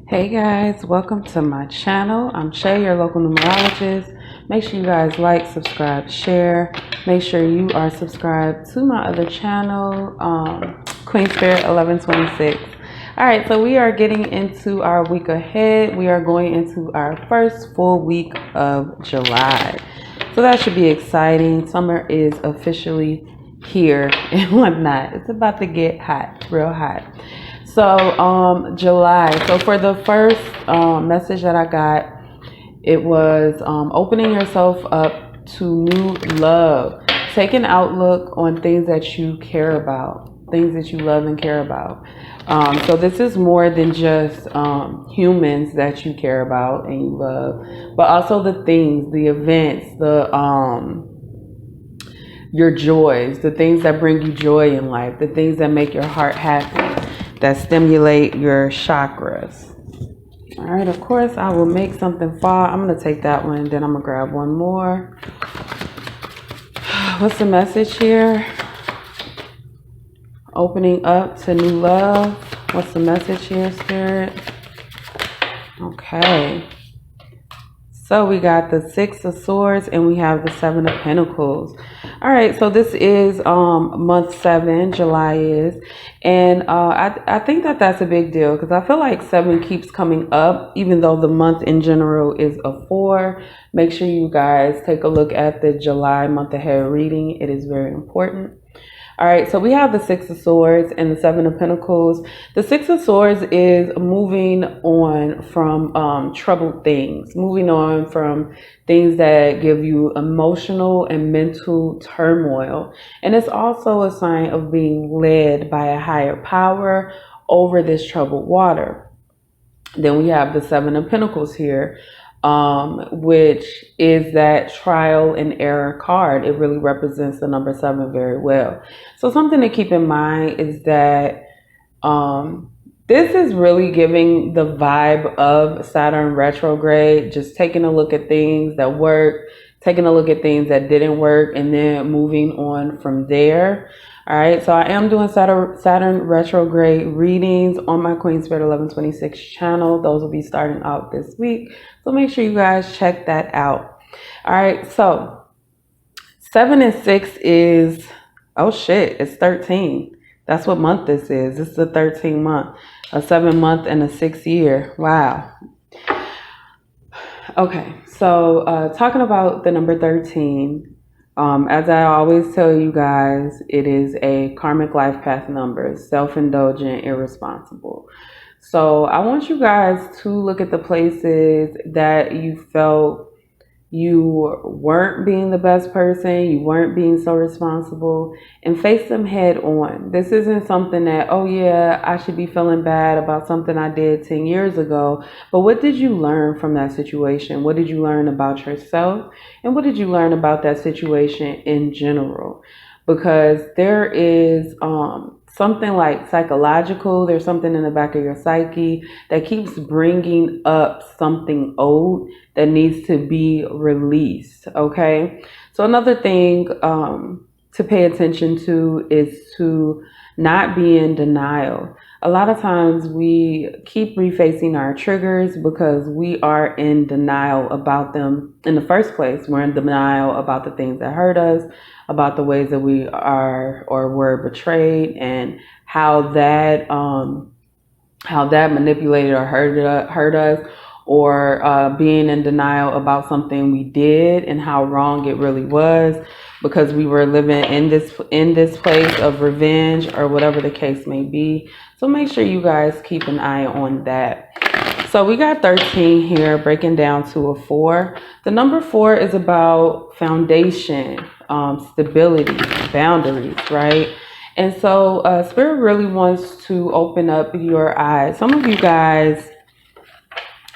Hey guys, welcome to my channel. I'm Shay, your local numerologist. Make sure you guys like, subscribe, share. Make sure you are subscribed to my other channel, Queen Spirit 1126. All right, so we are getting into our week ahead. We are going into our first full week of July. So that should be exciting. Summer is officially here and whatnot. It's about to get hot, real hot. So July. So for the first message that I got, it was opening yourself up to new love. Take an outlook on things that you care about, things that you love and care about. So this is more than just humans that you care about and you love, but also the things, the events, your joys, the things that bring you joy in life, the things that make your heart happy, that stimulate your chakras. All right, of course, I will make something fall. I'm going to take that one, then I'm going to grab one more. What's the message here? Opening up to new love. What's the message here, Spirit? Okay. So we got the Six of Swords and we have the Seven of Pentacles. All right, so this is month 7, July is. And I think that that's a big deal because I feel like 7 keeps coming up, even though the month in general is a 4. Make sure you guys take a look at the July month ahead reading. It is very important. All right, so we have the Six of Swords and the Seven of Pentacles. The Six of Swords is moving on from troubled things, moving on from things that give you emotional and mental turmoil. And it's also a sign of being led by a higher power over this troubled water. Then we have the Seven of Pentacles here, which is that trial and error card. It really represents the number 7 very well. So something to keep in mind is that this is really giving the vibe of Saturn retrograde, just taking a look at things that work, taking a look at things that didn't work, and then moving on from there. All right, so I am doing Saturn retrograde readings on my Queen Spirit 1126 channel. Those will be starting out this week. So make sure you guys check that out. All right, so 7 and 6 is, oh shit, it's 13. That's what month this is. This is the 13th month, a 7 month and a 6 year. Wow. Okay, so talking about the number 13, as I always tell you guys, it is a karmic life path number, self-indulgent, irresponsible. So I want you guys to look at the places that you felt you weren't being the best person, you weren't being so responsible, and face them head on. This isn't something that, oh yeah, I should be feeling bad about something I did 10 years ago. But what did you learn from that situation? What did you learn about yourself? And what did you learn about that situation in general? Because there is something like psychological, there's something in the back of your psyche that keeps bringing up something old that needs to be released, okay? So another thing to pay attention to is to not be in denial. A lot of times we keep refacing our triggers because we are in denial about them in the first place. We're in denial about the things that hurt us, about the ways that we are or were betrayed, and how that manipulated or hurt us, or being in denial about something we did and how wrong it really was because we were living in this place of revenge or whatever the case may be. So make sure you guys keep an eye on that. So we got 13 here, breaking down to a 4. The number 4 is about foundation, stability, boundaries, right? And so Spirit really wants to open up your eyes. Some of you guys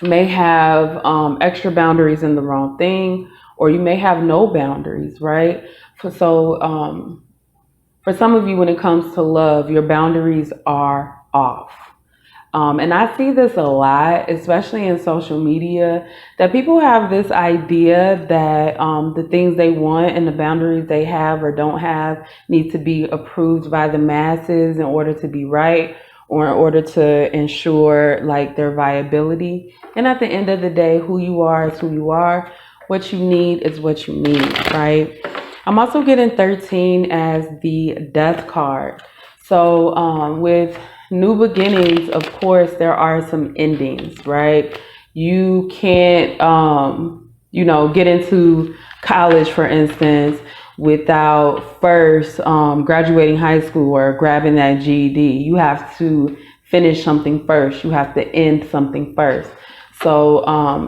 may have extra boundaries in the wrong thing, or you may have no boundaries, right? So for some of you, when it comes to love, your boundaries are off. And I see this a lot, especially in social media, that people have this idea that the things they want and the boundaries they have or don't have need to be approved by the masses in order to be right, or in order to ensure like their viability. And at the end of the day, who you are is who you are. What you need is what you need, right? I'm also getting 13 as the death card. So with new beginnings, of course, there are some endings, right? You can't, get into college, for instance, without first graduating high school or grabbing that GED. You have to finish something first. You have to end something first. So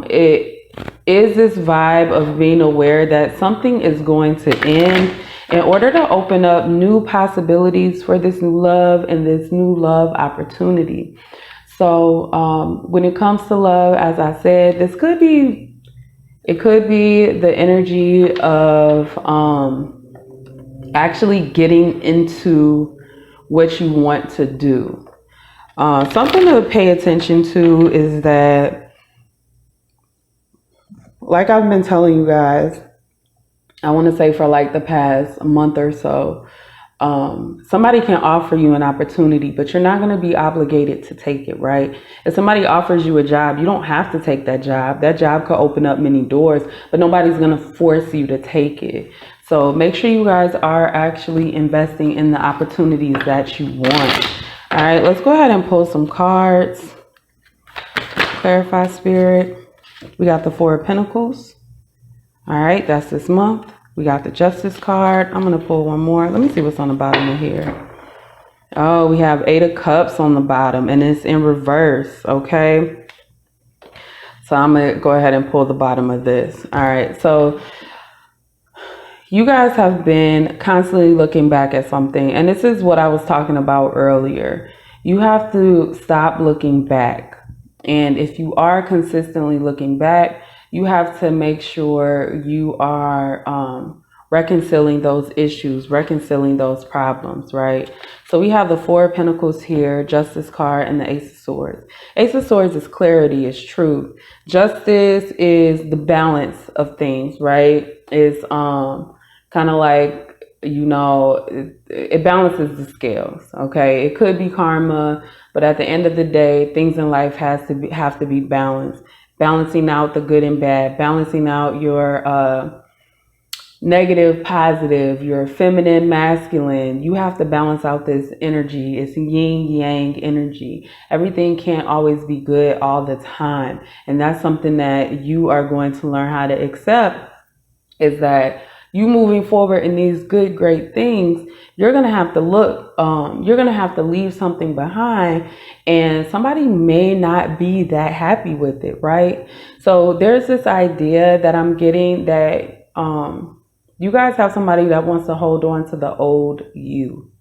it is this vibe of being aware that something is going to end in order to open up new possibilities for this new love and this new love opportunity. So when it comes to love, as I said, it could be the energy of actually getting into what you want to do. Something to pay attention to is that, like I've been telling you guys, I want to say for like the past month or so, somebody can offer you an opportunity, but you're not going to be obligated to take it, right? If somebody offers you a job, you don't have to take that job. That job could open up many doors, but nobody's going to force you to take it. So make sure you guys are actually investing in the opportunities that you want. All right, let's go ahead and pull some cards. Clarify, Spirit. We got the Four of Pentacles. All right, that's this month. We got the Justice card. I'm going to pull one more. Let me see what's on the bottom of here. Oh, we have Eight of Cups on the bottom, and it's in reverse, okay? So I'm going to go ahead and pull the bottom of this. All right, so you guys have been constantly looking back at something, and this is what I was talking about earlier. You have to stop looking back. And if you are consistently looking back, you have to make sure you are reconciling those issues, reconciling those problems, right? So we have the Four of Pentacles here, Justice card, and the Ace of Swords. Ace of Swords is clarity, is truth. Justice is the balance of things, right? It's kind of like, it balances the scales, okay? It could be karma, but at the end of the day, things in life have to be balanced. Balancing out the good and bad, balancing out your negative, positive, your feminine, masculine. You have to balance out this energy. It's yin yang energy. Everything can't always be good all the time. And that's something that you are going to learn how to accept, is that you moving forward in these good, great things, you're going to have to look, you're going to have to leave something behind, and somebody may not be that happy with it, right? So there's this idea that I'm getting that you guys have somebody that wants to hold on to the old you.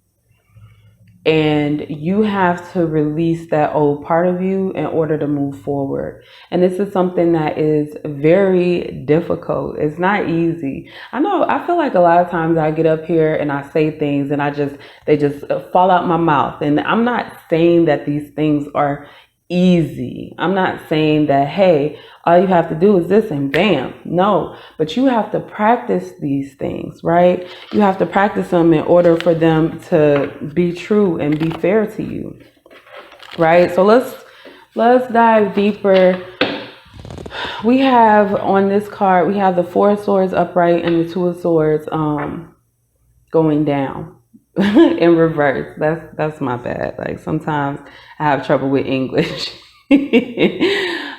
And you have to release that old part of you in order to move forward. And this is something that is very difficult. It's not easy. I feel like a lot of times I get up here and I say things and they just fall out my mouth. And I'm not saying that these things are easy. I'm not saying that, hey, all you have to do is this and bam. No, but you have to practice these things, right? You have to practice them in order for them to be true and be fair to you, right? So let's dive deeper. We have on this card, we have the Four of Swords upright and the Two of Swords going down in reverse. That's my bad. Like sometimes I have trouble with English.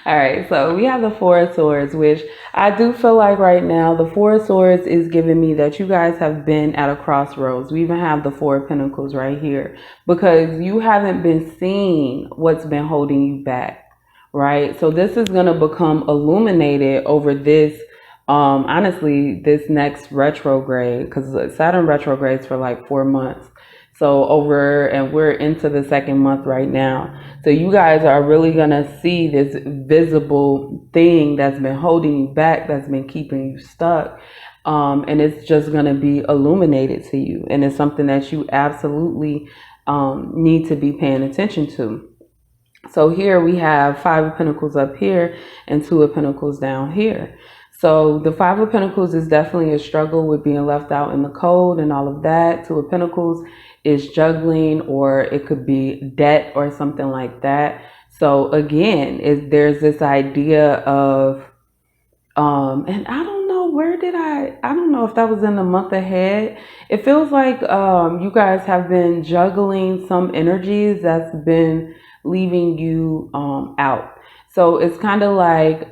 All right, so we have the Four of Swords, which I do feel like right now the Four of Swords is giving me that you guys have been at a crossroads. We even have the Four of Pentacles right here because you haven't been seeing what's been holding you back, right? So this is going to become illuminated over this, honestly, this next retrograde, because Saturn retrogrades for like 4 months. So we're into the second month right now. So you guys are really going to see this visible thing that's been holding you back, that's been keeping you stuck. And it's just going to be illuminated to you. And it's something that you absolutely need to be paying attention to. So here we have Five of Pentacles up here and Two of Pentacles down here. So the Five of Pentacles is definitely a struggle with being left out in the cold and all of that. Two of Pentacles is juggling, or it could be debt or something like that. So again, there's this idea of, and I don't know, I don't know if that was in the month ahead. It feels like you guys have been juggling some energies that's been leaving you out. So it's kind of like,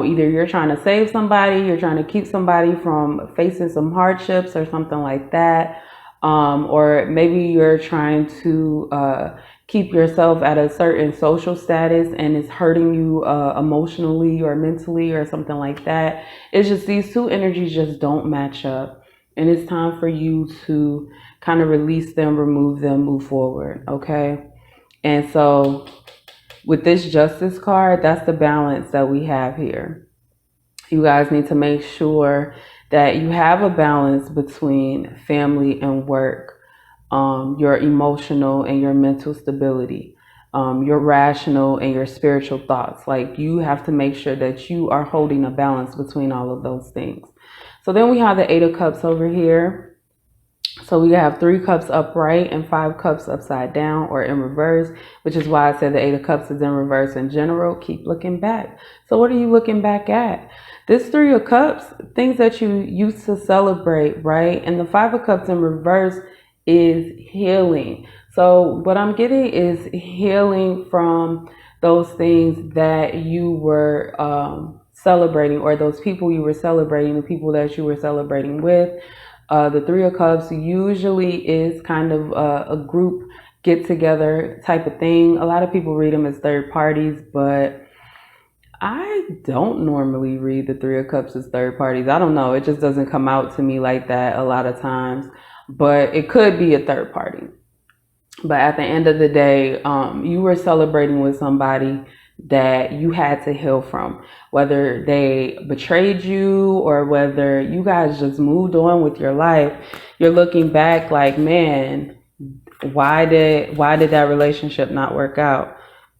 either you're trying to save somebody, you're trying to keep somebody from facing some hardships or something like that. Or maybe you're trying to keep yourself at a certain social status and it's hurting you emotionally or mentally or something like that. It's just these two energies just don't match up. And it's time for you to kind of release them, remove them, move forward. Okay. And so with this Justice card, that's the balance that we have here. You guys need to make sure that you have a balance between family and work, your emotional and your mental stability, your rational and your spiritual thoughts. Like, you have to make sure that you are holding a balance between all of those things. So then we have the Eight of Cups over here. So we have 3 cups upright and 5 cups upside down or in reverse, which is why I said the Eight of Cups is in reverse in general. Keep looking back. So what are you looking back at? This 3 of Cups, things that you used to celebrate, right? And the 5 of Cups in reverse is healing. So what I'm getting is healing from those things that you were celebrating, or those people you were celebrating, the people that you were celebrating with. The 3 of Cups usually is kind of a group get together type of thing. A lot of people read them as third parties, but I don't normally read the 3 of Cups as third parties. I don't know. It just doesn't come out to me like that a lot of times, but it could be a third party. But at the end of the day, you were celebrating with somebody that you had to heal from, whether they betrayed you or whether you guys just moved on with your life. You're looking back like, man, why did that relationship not work out?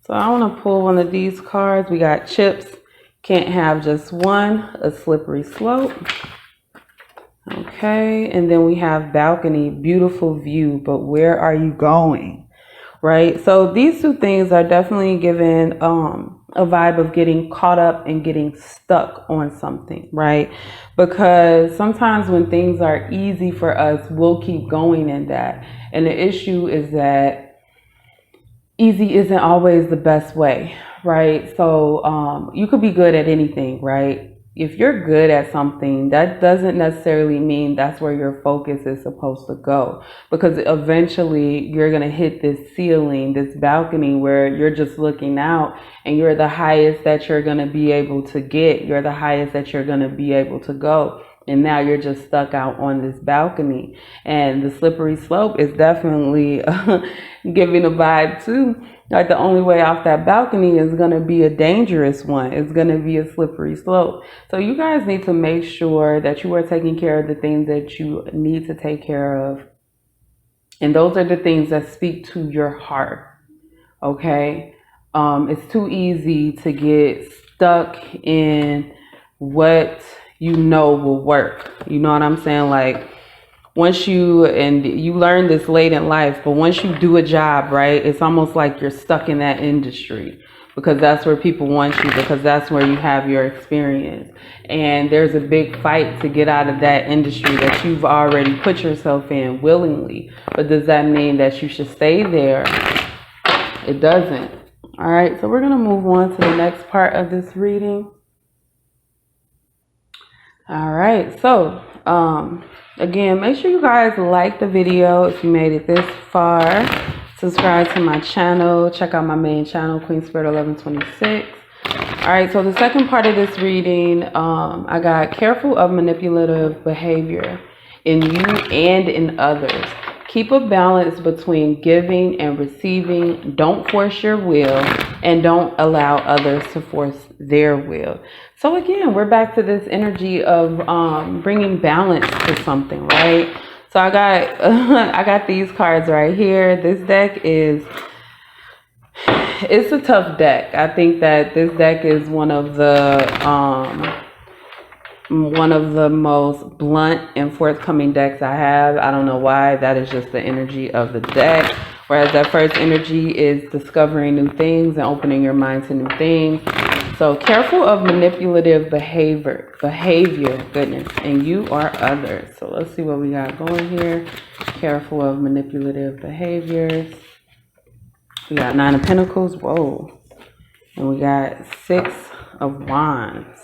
So I want to pull one of these cards. We got Chips, can't have just one, a slippery slope. Okay, and then we have Balcony, beautiful view, but where are you going? Right? So these two things are definitely giving a vibe of getting caught up and getting stuck on something, right? Because sometimes when things are easy for us, we'll keep going in that. And the issue is that easy isn't always the best way, right? So you could be good at anything, right? If you're good at something, that doesn't necessarily mean that's where your focus is supposed to go, because eventually you're going to hit this ceiling, this balcony where you're just looking out and you're the highest that you're going to be able to get. You're the highest that you're going to be able to go. And now you're just stuck out on this balcony. And the slippery slope is definitely giving a vibe too. Like, the only way off that balcony is going to be a dangerous one. It's going to be a slippery slope. So you guys need to make sure that you are taking care of the things that you need to take care of. And those are the things that speak to your heart. Okay? It's too easy to get stuck in what you know will work. You know what I'm saying? Like, once you learn this late in life, but once you do a job, right, it's almost like you're stuck in that industry, because that's where people want you, because that's where you have your experience. And there's a big fight to get out of that industry that you've already put yourself in willingly. But does that mean that you should stay there? It doesn't. All right, so we're going to move on to the next part of this reading. All right, so again, make sure you guys like the video if you made it this far. Subscribe to my channel. Check out my main channel, Queen Spirit 1126. All right, so the second part of this reading, I got careful of manipulative behavior in you and in others. Keep a balance between giving and receiving. Don't force your will, and don't allow others to force their will. So again, we're back to this energy of bringing balance to something, right? So I got I got these cards right here. This deck is it's a tough deck. I think that this deck is one of the most blunt and forthcoming decks I have. I don't know why. That is just the energy of the deck. Whereas that first energy is discovering new things and opening your mind to new things. So careful of manipulative behavior, goodness, and you or others. So let's see what we got going here. Careful of manipulative behaviors. We got 9 of Pentacles, whoa. And we got 6 of Wands.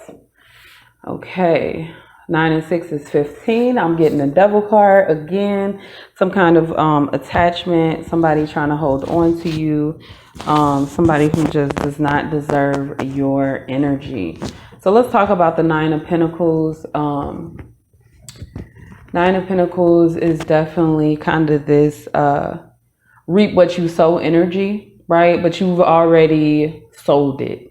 Okay, 9 and 6 is 15. I'm getting a Devil card again. Some kind of attachment, somebody trying to hold on to you. Somebody who just does not deserve your energy. So let's talk about the 9 of Pentacles. 9 of Pentacles is definitely kind of this reap what you sow energy, right? But you've already sold it.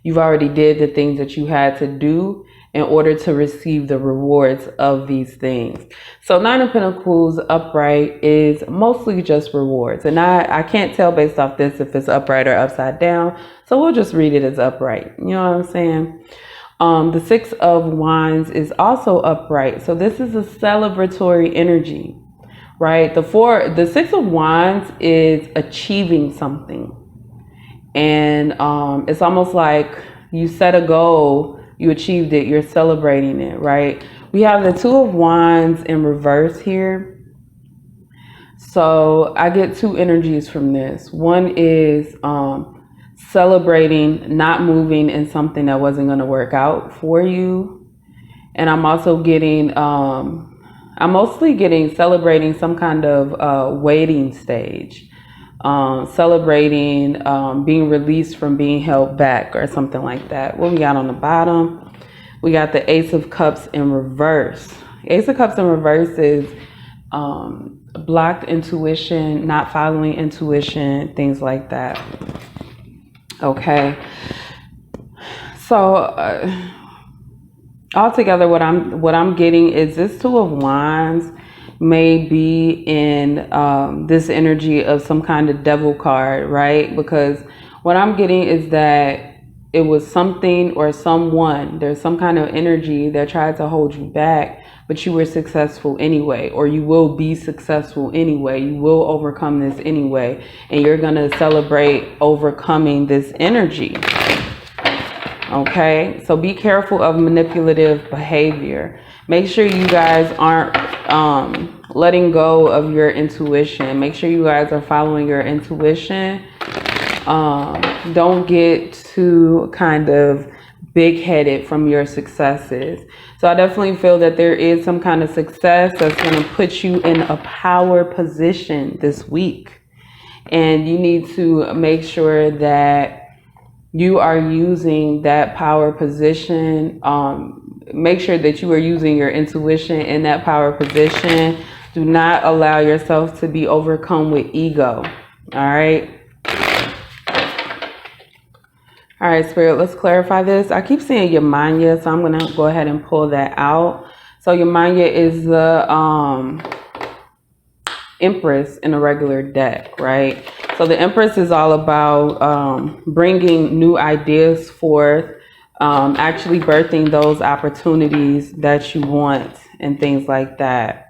You've already did the things that you had to do in order to receive the rewards of these things. So 9 of Pentacles upright is mostly just rewards. And I can't tell based off this if it's upright or upside down. So we'll just read it as upright. You know what I'm saying? The 6 of Wands is also upright. So this is a celebratory energy, right? The 6 of Wands is achieving something. And it's almost like you set a goal, you achieved it, you're celebrating it, right? We have the 2 of Wands in reverse here. So I get 2 energies from this. One is celebrating not moving in something that wasn't going to work out for you. And I'm also getting, I'm mostly getting celebrating some kind of waiting stage. Celebrating being released from being held back or something like that. What we got on the bottom? We got the Ace of Cups in reverse. Ace of Cups in reverse is blocked intuition, not following intuition, things like that. Okay. So altogether, what I'm getting is this 2 of Wands may be in this energy of some kind of Devil card, right? Because what I'm getting is that it was something or someone, there's some kind of energy that tried to hold you back, but you were successful anyway, or you will be successful anyway. You will overcome this anyway, and you're going to celebrate overcoming this energy. Okay, so be careful of manipulative behavior. Make sure you guys aren't letting go of your intuition. Make sure you guys are following your intuition. Don't get too kind of big-headed from your successes. So I definitely feel that there is some kind of success that's going to put you in a power position this week. And you need to make sure that you are using that power position. Make sure that you are using your intuition in that power position. Do not allow yourself to be overcome with ego. All right. All right, Spirit, let's clarify this. I keep saying Yamanya, so I'm going to go ahead and pull that out. So Yamanya is the Empress in a regular deck, right? So the Empress is all about bringing new ideas forth, actually birthing those opportunities that you want and things like that.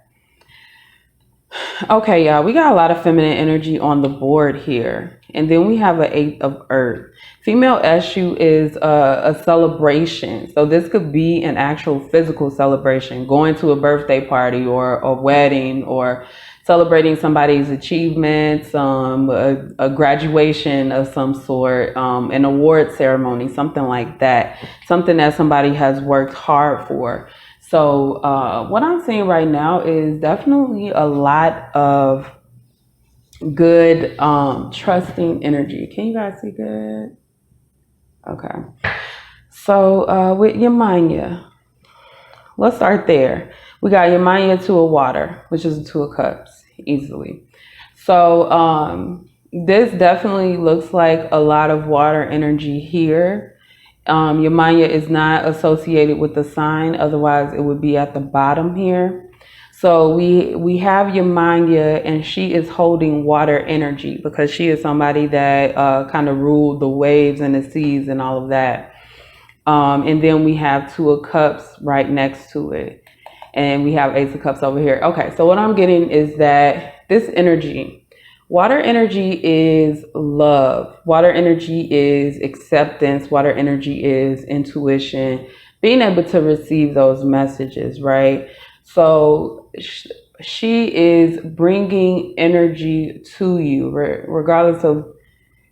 Okay, y'all, we got a lot of feminine energy on the board here. And then we have an 8 of Earth. Female Eshu is a celebration. So this could be an actual physical celebration, going to a birthday party or a wedding or celebrating somebody's achievements, a graduation of some sort, an award ceremony, something like that. Something that somebody has worked hard for. So what I'm seeing right now is definitely a lot of good, trusting energy. Can you guys see good? Okay. So with Yamanya, let's start there. We got Yamanya 2 of water, which is 2 of cups, easily. So this definitely looks like a lot of water energy here. Yamanya is not associated with the sign, otherwise it would be at the bottom here. So we have Yamanya, and she is holding water energy because she is somebody that kind of ruled the waves and the seas and all of that. And then we have Two of Cups right next to it. And we have Ace of Cups over here. Okay, so what I'm getting is that this energy, water energy is love. Water energy is acceptance. Water energy is intuition, being able to receive those messages, right? So she is bringing energy to you, regardless of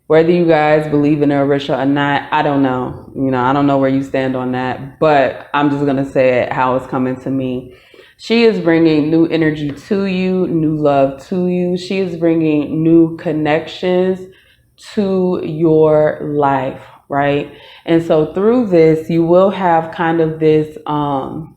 whether you guys believe in Orisha or not. I don't know. I don't know where you stand on that, but I'm just going to say it how it's coming to me. She is bringing new energy to you, new love to you. She is bringing new connections to your life, right? And so through this, you will have kind of this, I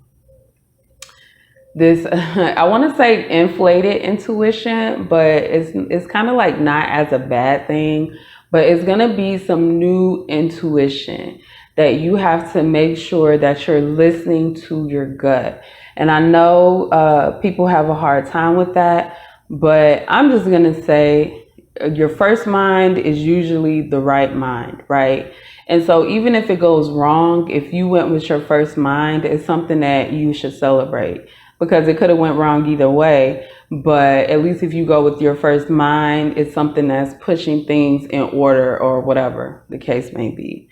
want to say inflated intuition, but it's kind of like not as a bad thing, but it's going to be some new intuition that you have to make sure that you're listening to your gut. And I know people have a hard time with that, but I'm just going to say your first mind is usually the right mind, right? And so even if it goes wrong, if you went with your first mind, it's something that you should celebrate, because it could have went wrong either way. But at least if you go with your first mind, it's something that's pushing things in order, or whatever the case may be.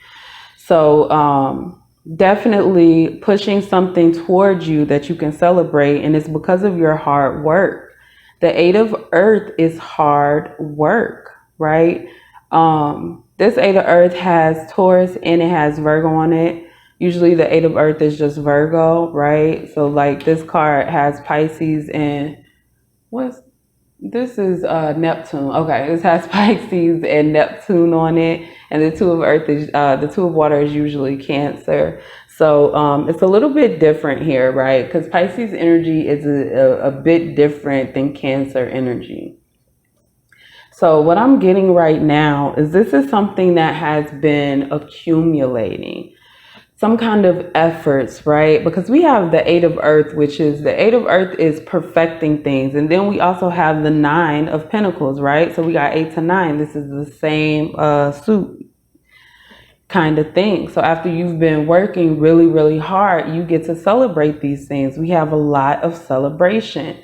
So definitely pushing something towards you that you can celebrate, and it's because of your hard work. The Eight of Earth is hard work, right? This Eight of Earth has Taurus and it has Virgo on it. Usually the Eight of Earth is just Virgo, right? So like this card has Pisces and this is Neptune. Okay, this has Pisces and Neptune on it, and the Two of Earth is the Two of Water is usually Cancer. So it's a little bit different here, right? Because Pisces energy is a bit different than Cancer energy. So what I'm getting right now is this is something that has been accumulating, some kind of efforts, right? Because we have the Eight of Earth, which is the Eight of Earth is perfecting things. And then we also have the Nine of Pentacles, right? So we got 8 to 9. This is the same suit kind of thing. So after you've been working really, really hard, you get to celebrate these things. We have a lot of celebration.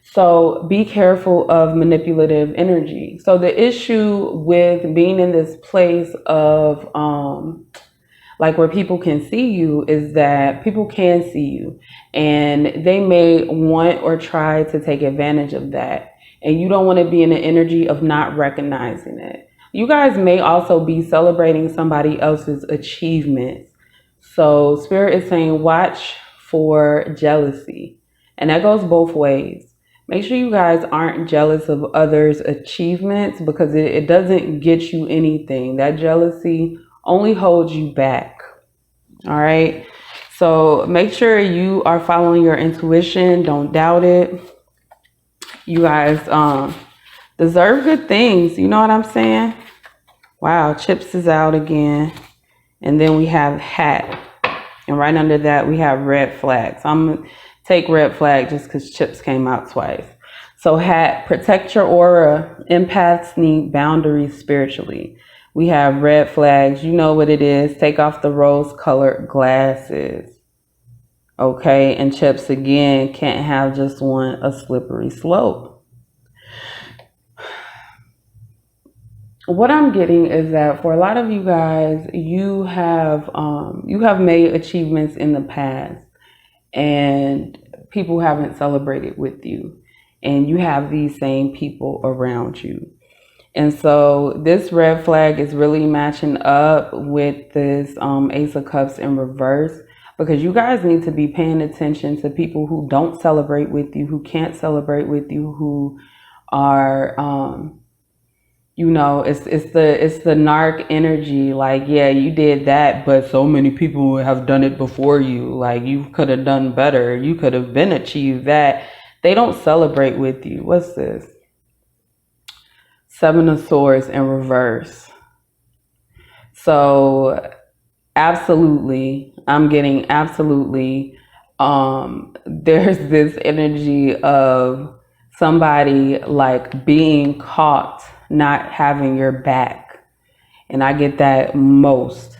So be careful of manipulative energy. So the issue with being in this place of like where people can see you is that people can see you, and they may want or try to take advantage of that. And you don't want to be in the energy of not recognizing it. You guys may also be celebrating somebody else's achievements. So Spirit is saying watch for jealousy. And that goes both ways. Make sure you guys aren't jealous of others' achievements, because it doesn't get you anything. That jealousy only holds you back. All right. So make sure you are following your intuition. Don't doubt it. You guys deserve good things. You know what I'm saying? Wow. Chips is out again. And then we have hat. And right under that, we have red flag. So I'm going to take red flag just because Chips came out twice. So hat, protect your aura. Empaths need boundaries spiritually. We have red flags. You know what it is. Take off the rose-colored glasses. Okay, and Chips again, can't have just a slippery slope. What I'm getting is that for a lot of you guys, you have made achievements in the past, and people haven't celebrated with you, and you have these same people around you. And so this red flag is really matching up with this Ace of Cups in reverse, because you guys need to be paying attention to people who don't celebrate with you, who can't celebrate with you, who are, it's the narc energy. Like, yeah, you did that, but so many people have done it before you. Like, you could have done better. You could have been achieved that. They don't celebrate with you. What's this? Seven of Swords in reverse. So absolutely, I'm getting absolutely there's this energy of somebody like being caught not having your back. And I get that most.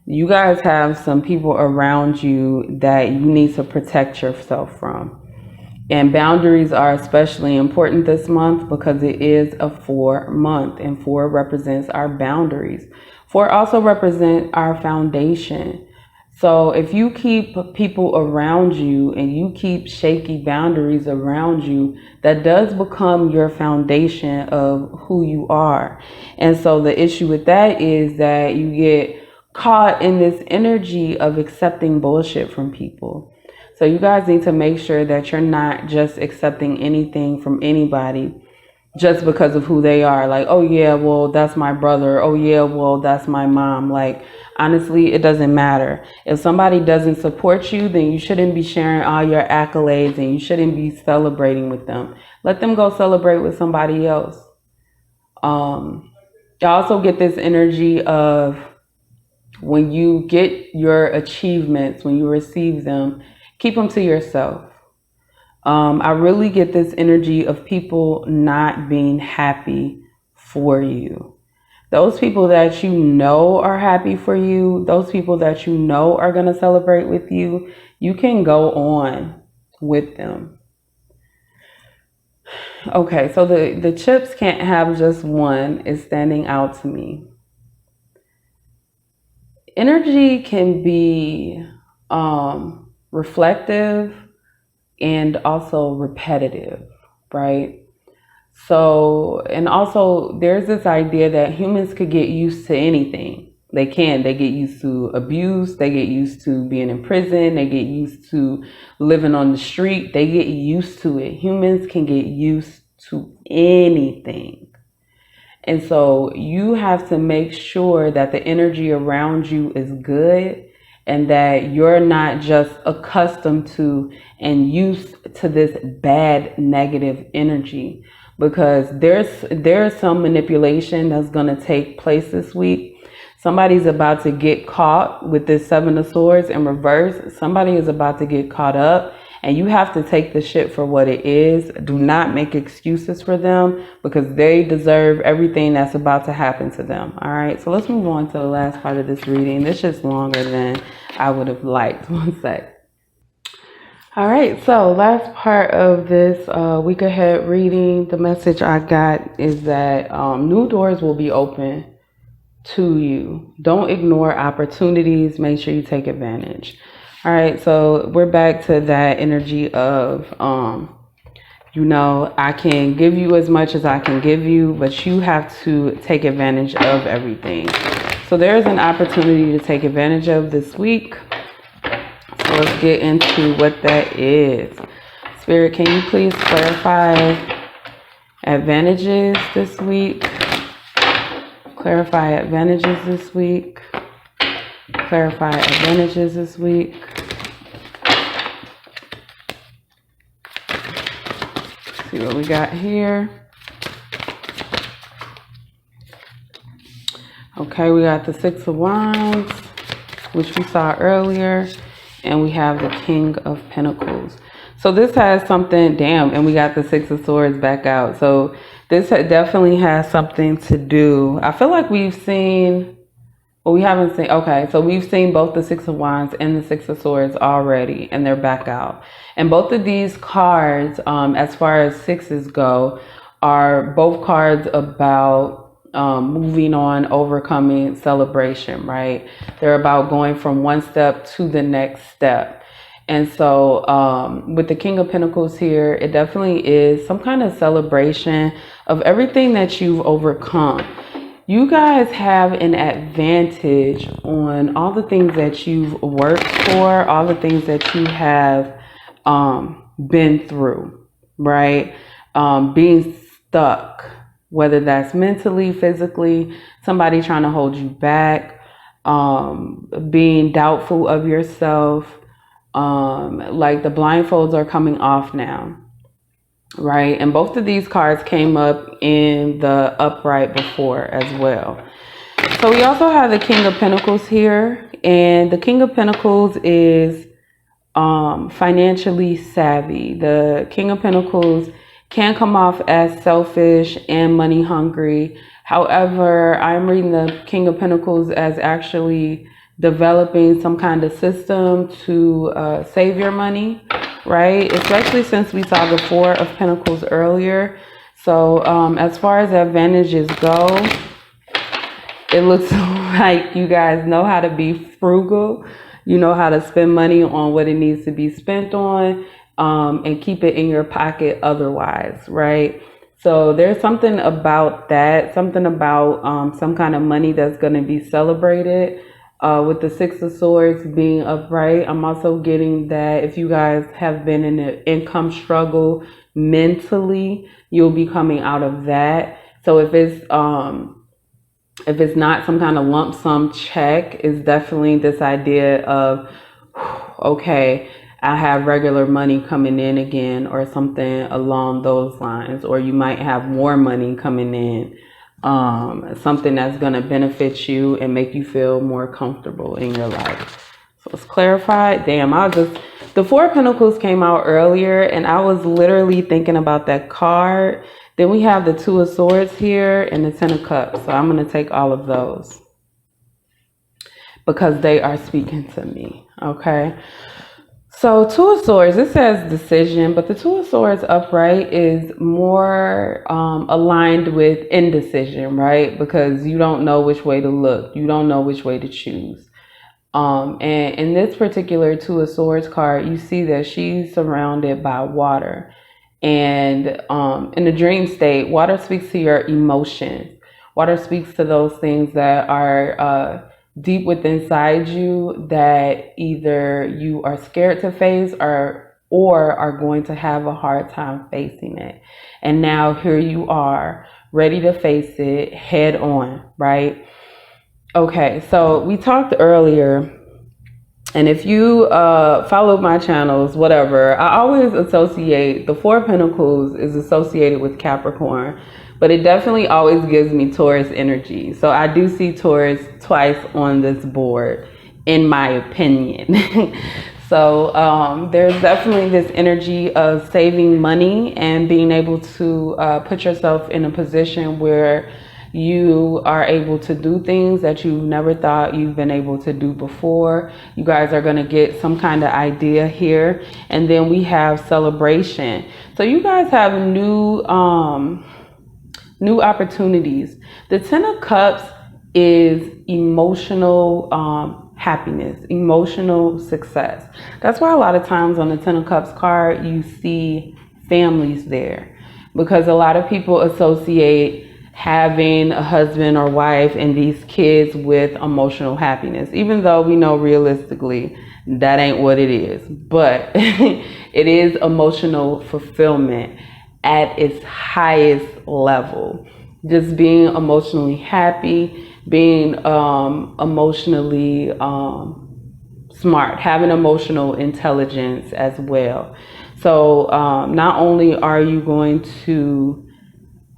You guys have some people around you that you need to protect yourself from. And boundaries are especially important this month because it is a 4 month, and 4 represents our boundaries. 4 also represent our foundation. So if you keep people around you and you keep shaky boundaries around you, that does become your foundation of who you are. And so the issue with that is that you get caught in this energy of accepting bullshit from people. So you guys need to make sure that you're not just accepting anything from anybody just because of who they are. Like, oh yeah, well, that's my brother. Oh yeah, well, that's my mom. Like, honestly, it doesn't matter. If somebody doesn't support you, then you shouldn't be sharing all your accolades and you shouldn't be celebrating with them. Let them go celebrate with somebody else. I also get this energy of when you get your achievements, when you receive them, keep them to yourself. I really get this energy of people not being happy for you. Those people that you know are happy for you, those people that you know are going to celebrate with you, you can go on with them. Okay, so the chips can't have just one is standing out to me. Energy can be reflective and also repetitive, right? So, and also there's this idea that humans could get used to anything. They get used to abuse, they get used to being in prison, they get used to living on the street, they get used to it. Humans can get used to anything. And so you have to make sure that the energy around you is good and that you're not just accustomed to and used to this bad negative energy, because there's some manipulation that's going to take place this week. Somebody's about to get caught with this 7 of Swords in reverse. Somebody is about to get caught up, and you have to take the shit for what it is. Do not make excuses for them because they deserve everything that's about to happen to them. All right, so let's move on to the last part of this reading. This is longer than I would have liked. One sec. All right, so last part of this week ahead reading, the message I got is that new doors will be open to you. Don't ignore opportunities. Make sure you take advantage. All right, so we're back to that energy of, I can give you as much as I can give you, but you have to take advantage of everything. So there's an opportunity to take advantage of this week. So let's get into what that is. Spirit, can you please clarify advantages this week? Clarify advantages this week. Clarify advantages this week. Let's see what we got here. Okay, we got the 6 of Wands, which we saw earlier, and we have the King of Pentacles. So this has something, and we got the 6 of Swords back out. So this definitely has something to do. I feel like we've seen, well, we haven't seen, okay, so we've seen both the 6 of Wands and the 6 of Swords already, and they're back out. And both of these cards, as far as sixes go, are both cards about moving on, overcoming, celebration, right? They're about going from one step to the next step. And so with the King of Pentacles here, it definitely is some kind of celebration of everything that you've overcome. You guys have an advantage on all the things that you've worked for, all the things that you have been through, right? Being stuck, whether that's mentally, physically, somebody trying to hold you back, being doubtful of yourself. Like the blindfolds are coming off now, right? And both of these cards came up in the upright before as well. So we also have the King of Pentacles here, and the King of Pentacles is financially savvy. The King of Pentacles can come off as selfish and money hungry. However, I'm reading the King of Pentacles as actually developing some kind of system to save your money, right? Especially since we saw the Four of Pentacles earlier. So as far as advantages go, it looks like you guys know how to be frugal. You know how to spend money on what it needs to be spent on, and keep it in your pocket otherwise, right? So there's something about that, something about some kind of money that's going to be celebrated. With the Six of Swords being upright, I'm also getting that if you guys have been in an income struggle mentally, you'll be coming out of that. So if it's not some kind of lump sum check, it's definitely this idea of, okay, I have regular money coming in again, or something along those lines. Or you might have more money coming in, something that's going to benefit you and make you feel more comfortable in your life. So it's clarified. Damn, the Four of Pentacles came out earlier, and I was literally thinking about that card. Then we have the Two of Swords here and the Ten of Cups. So I'm going to take all of those because they are speaking to me. Okay. So Two of Swords, it says decision, but the Two of Swords upright is more aligned with indecision, right? Because you don't know which way to look. You don't know which way to choose. And in this particular Two of Swords card, you see that she's surrounded by water. And in the dream state, water speaks to your emotions. Water speaks to those things that are deep within inside you that either you are scared to face or are going to have a hard time facing it. And now here you are, ready to face it head on, right? Okay, so we talked earlier, and if you follow my channels, whatever, I always associate the Four of Pentacles is associated with Capricorn, but it definitely always gives me Taurus energy. So I do see Taurus twice on this board, in my opinion. So there's definitely this energy of saving money and being able to put yourself in a position where you are able to do things that you never thought you've been able to do before. You guys are going to get some kind of idea here. And then we have celebration. So you guys have new opportunities. The Ten of Cups is emotional happiness, emotional success. That's why a lot of times on the Ten of Cups card, you see families there, because a lot of people associate having a husband or wife and these kids with emotional happiness, even though we know realistically that ain't what it is. But it is emotional fulfillment at its highest level. Just being emotionally happy, being emotionally smart, having emotional intelligence as well. So not only are you going to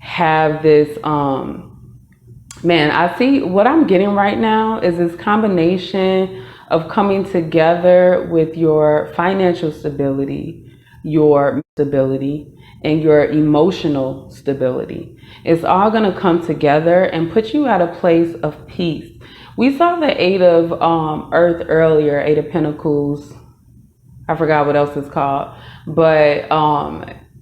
have this man, I see what I'm getting right now is this combination of coming together with your financial stability, your stability, and your emotional stability. It's all going to come together and put you at a place of peace. We saw the Eight of Earth earlier, Eight of Pentacles. I forgot what else it's called, but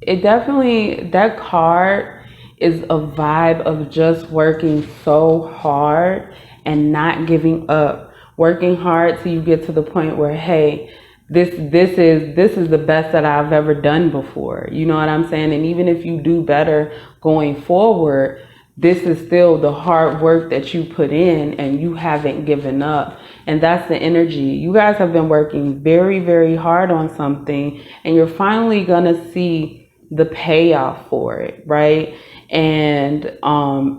it definitely, that card is a vibe of just working so hard and not giving up. Working hard till you get to the point where, hey, this is the best that I've ever done before. You know what I'm saying? And even if you do better going forward, this is still the hard work that you put in and you haven't given up. And that's the energy. You guys have been working very, very hard on something, and you're finally gonna see the payoff for it, right? And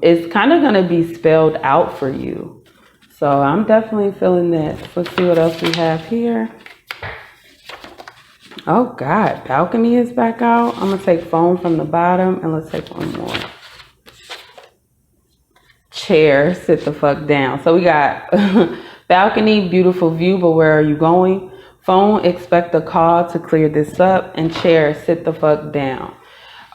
it's kind of gonna be spelled out for you. So I'm definitely feeling this. Let's see what else we have here. Oh God, balcony is back out. I'm gonna take phone from the bottom, and let's take one more. Chair, sit the fuck down. So we got balcony, beautiful view, but where are you going? Phone, expect a call to clear this up. And chair, sit the fuck down.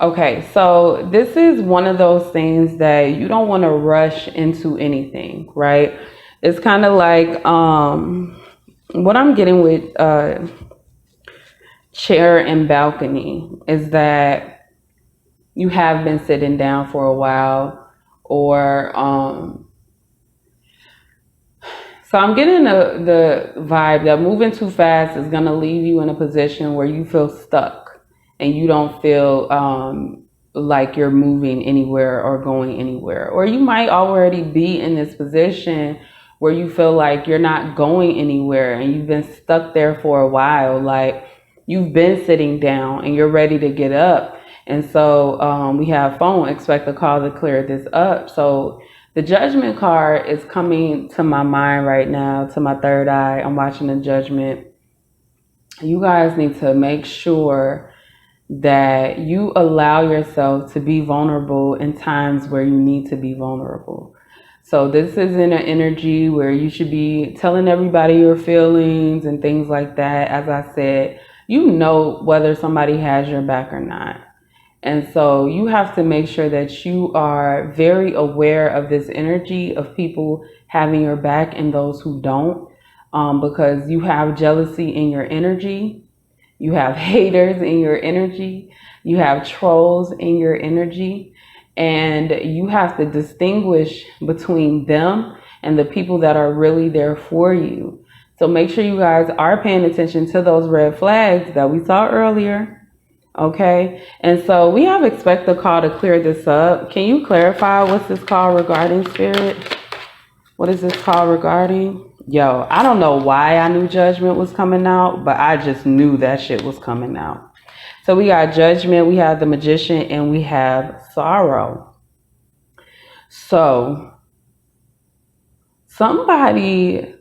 Okay, so this is one of those things that you don't want to rush into anything, right? It's kind of like what I'm getting with chair and balcony is that you have been sitting down for a while, or so I'm getting the vibe that moving too fast is going to leave you in a position where you feel stuck and you don't feel like you're moving anywhere or going anywhere. Or you might already be in this position where you feel like you're not going anywhere and you've been stuck there for a while. Like you've been sitting down and you're ready to get up. And so we have phone, expect the call to clear this up. So the Judgment card is coming to my mind right now, to my third eye. I'm watching the Judgment. You guys need to make sure that you allow yourself to be vulnerable in times where you need to be vulnerable. So this isn't an energy where you should be telling everybody your feelings and things like that. As I said, you know whether somebody has your back or not. And so you have to make sure that you are very aware of this energy of people having your back and those who don't, because you have jealousy in your energy. You have haters in your energy. You have trolls in your energy. And you have to distinguish between them and the people that are really there for you. So make sure you guys are paying attention to those red flags that we saw earlier. Okay, and so we have expect the call to clear this up. Can you clarify what's this call regarding, Spirit? What is this call regarding? Yo, I don't know why I knew Judgment was coming out, but I just knew that shit was coming out. So we got Judgment, we have the Magician, and we have Sorrow. So somebody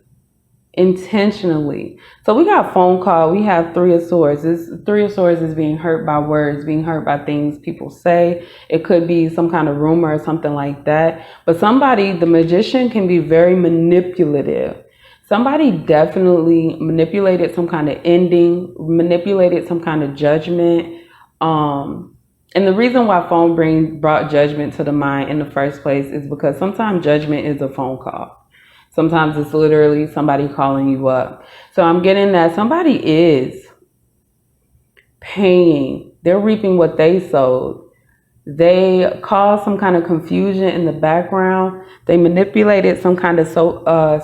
intentionally. So we got phone call. We have Three of Swords. This Three of Swords is being hurt by words, being hurt by things people say. It could be some kind of rumor or something like that. But somebody, the Magician, can be very manipulative. Somebody definitely manipulated some kind of ending, manipulated some kind of judgment. And the reason why phone brought Judgment to the mind in the first place is because sometimes judgment is a phone call. Sometimes it's literally somebody calling you up. So I'm getting that somebody is paying. They're reaping what they sowed. They caused some kind of confusion in the background. They manipulated some kind of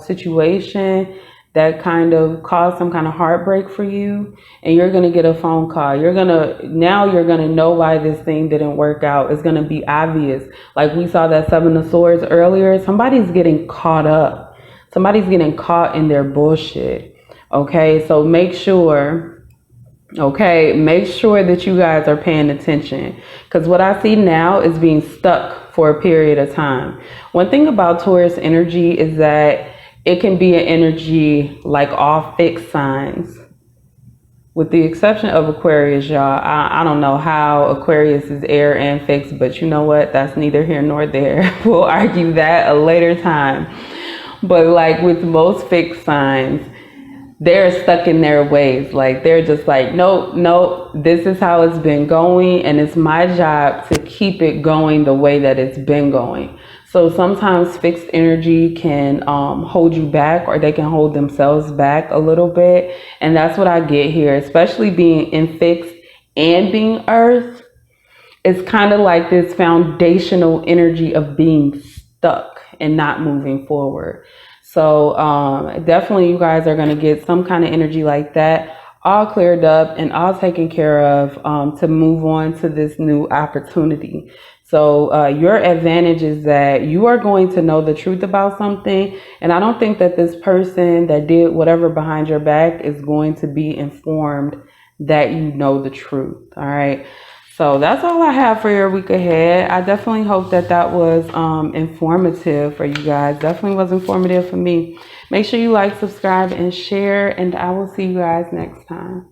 situation that kind of caused some kind of heartbreak for you. And you're going to get a phone call. Now you're going to know why this thing didn't work out. It's going to be obvious. Like we saw that Seven of Swords earlier. Somebody's getting caught up. Somebody's getting caught in their bullshit. Okay, so make sure that you guys are paying attention. Because what I see now is being stuck for a period of time. One thing about Taurus energy is that it can be an energy like all fixed signs. With the exception of Aquarius, y'all. I don't know how Aquarius is air and fixed, but you know what? That's neither here nor there. We'll argue that a later time. But like with most fixed signs, they're stuck in their ways. Like they're just like, nope, this is how it's been going. And it's my job to keep it going the way that it's been going. So sometimes fixed energy can hold you back, or they can hold themselves back a little bit. And that's what I get here, especially being in fixed and being earth. It's kind of like this foundational energy of being stuck and not moving forward. So definitely you guys are going to get some kind of energy like that, all cleared up and all taken care of to move on to this new opportunity. So your advantage is that you are going to know the truth about something. And I don't think that this person that did whatever behind your back is going to be informed that you know the truth. All right. So that's all I have for your week ahead. I definitely hope that was informative for you guys. Definitely was informative for me. Make sure you like, subscribe, and share, and I will see you guys next time.